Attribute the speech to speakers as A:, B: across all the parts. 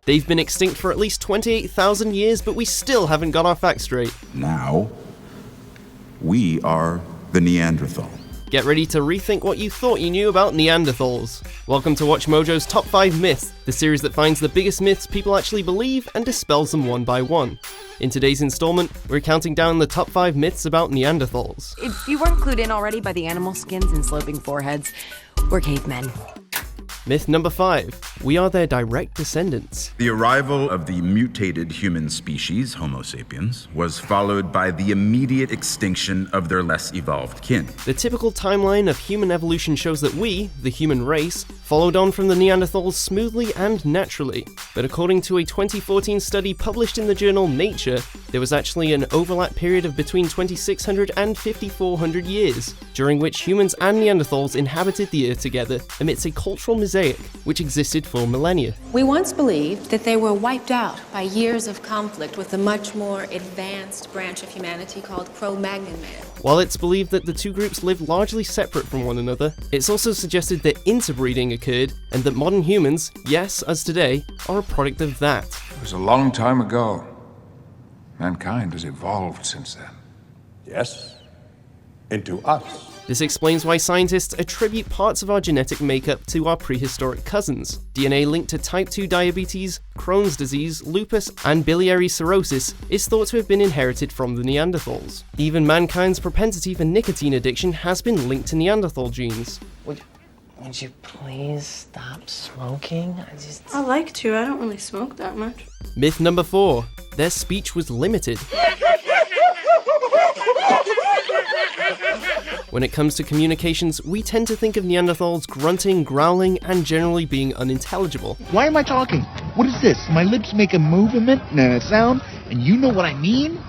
A: They've been extinct for at least 28,000 years, but we still haven't got our facts straight.
B: Now, we are the Neanderthal.
A: Get ready to rethink what you thought you knew about Neanderthals. Welcome to WatchMojo's Top 5 Myths, the series that finds the biggest myths people actually believe and dispels them one by one. In today's installment, we're counting down the top 5 myths about Neanderthals.
C: If you weren't clued in already by the animal skins and sloping foreheads, we're cavemen.
A: Myth number 5. We are their direct descendants.
B: The arrival of the mutated human species, Homo sapiens, was followed by the immediate extinction of their less evolved kin.
A: The typical timeline of human evolution shows that we, the human race, followed on from the Neanderthals smoothly and naturally. But according to a 2014 study published in the journal Nature, there was actually an overlap period of between 2600 and 5400 years, during which humans and Neanderthals inhabited the Earth together amidst a cultural mosaic which existed for millennia.
D: We once believed that they were wiped out by years of conflict with a much more advanced branch of humanity called Cro-Magnon man.
A: While it's believed that the two groups lived largely separate from one another, it's also suggested that interbreeding occurred and that modern humans, yes, as today, are a product of that.
E: It was a long time ago. Mankind has evolved since then.
F: Yes, into us.
A: This explains why scientists attribute parts of our genetic makeup to our prehistoric cousins. DNA linked to type 2 diabetes, Crohn's disease, lupus, and biliary cirrhosis is thought to have been inherited from the Neanderthals. Even mankind's propensity for nicotine addiction has been linked to Neanderthal genes.
G: Would you please stop smoking?
H: I like to. I don't really smoke that much.
A: Myth number 4. Their speech was limited. When it comes to communications, we tend to think of Neanderthals grunting, growling, and generally being unintelligible.
I: Why am I talking? What is this? My lips make a movement and a sound, and you know what I mean?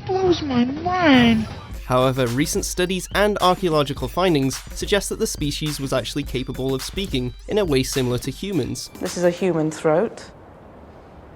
I: Blows my mind.
A: However, recent studies and archaeological findings suggest that the species was actually capable of speaking in a way similar to humans.
G: This is a human throat.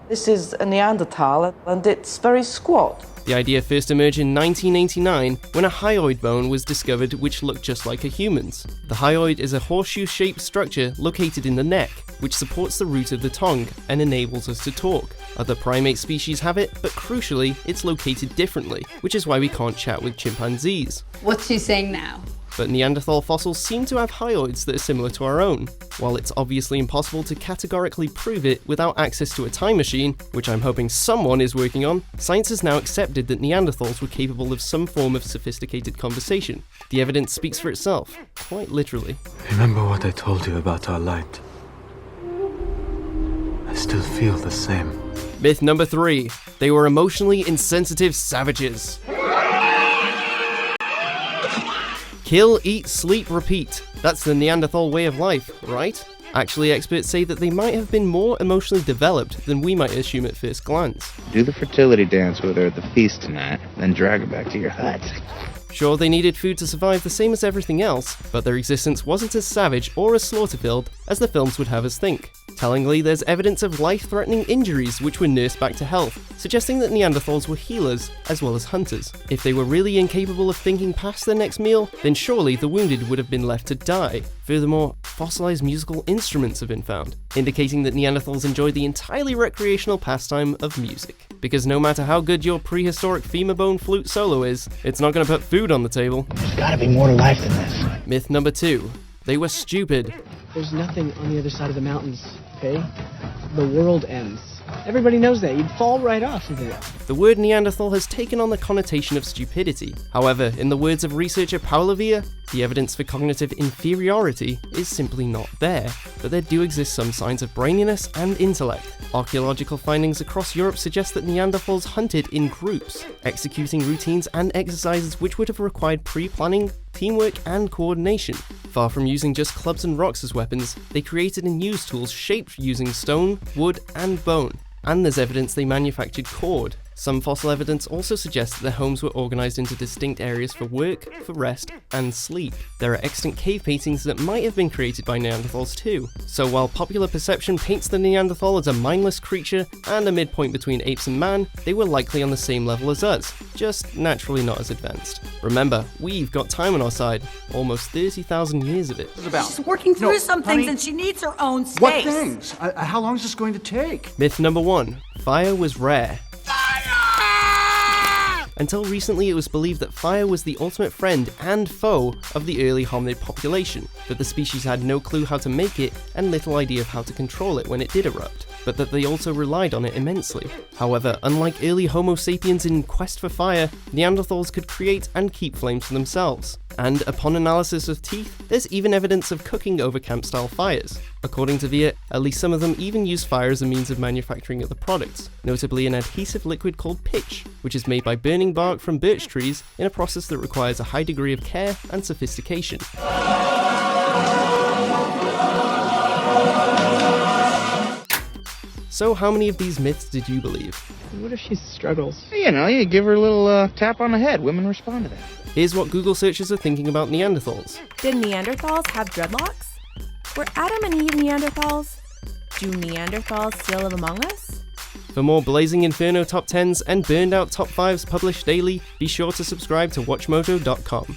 G: This is a Neanderthal, and it's very squat.
A: The idea first emerged in 1989 when a hyoid bone was discovered which looked just like a human's. The hyoid is a horseshoe-shaped structure located in the neck, which supports the root of the tongue and enables us to talk. Other primate species have it, but crucially, it's located differently, which is why we can't chat with chimpanzees.
J: What's she saying now?
A: But Neanderthal fossils seem to have hyoids that are similar to our own. While it's obviously impossible to categorically prove it without access to a time machine, which I'm hoping someone is working on, science has now accepted that Neanderthals were capable of some form of sophisticated conversation. The evidence speaks for itself, quite literally.
K: Remember what I told you about our light? I still feel the same.
A: Myth number 3. They were emotionally insensitive savages. Kill, eat, sleep, repeat. That's the Neanderthal way of life, right? Actually, experts say that they might have been more emotionally developed than we might assume at first glance.
I: Do the fertility dance with her at the feast tonight, then drag her back to your hut.
A: Sure, they needed food to survive the same as everything else, but their existence wasn't as savage or as slaughter-filled as the films would have us think. Tellingly, there's evidence of life-threatening injuries which were nursed back to health, suggesting that Neanderthals were healers as well as hunters. If they were really incapable of thinking past their next meal, then surely the wounded would have been left to die. Furthermore, fossilized musical instruments have been found, indicating that Neanderthals enjoyed the entirely recreational pastime of music. Because no matter how good your prehistoric femur bone flute solo is, it's not going to put food on the table.
I: There's gotta be more to life than this.
A: Myth number 2. They were stupid.
L: There's nothing on the other side of the mountains, okay? The world ends. Everybody knows that. You'd fall right off of it.
A: The word Neanderthal has taken on the connotation of stupidity. However, in the words of researcher Paul Levere, the evidence for cognitive inferiority is simply not there, but there do exist some signs of braininess and intellect. Archaeological findings across Europe suggest that Neanderthals hunted in groups, executing routines and exercises which would have required pre-planning, teamwork, and coordination. Far from using just clubs and rocks as weapons, they created and used tools shaped using stone, wood, and bone. And there's evidence they manufactured cord, Some fossil evidence also suggests that their homes were organised into distinct areas for work, for rest, and sleep. There are extant cave paintings that might have been created by Neanderthals too. So while popular perception paints the Neanderthal as a mindless creature and a midpoint between apes and man, they were likely on the same level as us, just naturally not as advanced. Remember, we've got time on our side, almost 30,000 years of it.
J: She's working through some things and she needs her own space.
M: What things? How long is this going to take?
A: Myth number 1. Fire was rare. Until recently, it was believed that fire was the ultimate friend and foe of the early hominid population, that the species had no clue how to make it and little idea of how to control it when it did erupt, but that they also relied on it immensely. However, unlike early Homo sapiens in quest for fire, Neanderthals could create and keep flames for themselves. And upon analysis of teeth, there's even evidence of cooking over camp-style fires. According to Viet, at least some of them even use fire as a means of manufacturing other products, notably an adhesive liquid called pitch, which is made by burning bark from birch trees in a process that requires a high degree of care and sophistication. So how many of these myths did you believe?
L: What if she struggles?
I: You give her a little tap on the head. Women respond to that.
A: Here's what Google searchers are thinking about Neanderthals.
N: Did Neanderthals have dreadlocks? Were Adam and Eve Neanderthals? Do Neanderthals still live among us?
A: For more Blazing Inferno top 10s and burned out top 5s published daily, be sure to subscribe to WatchMojo.com.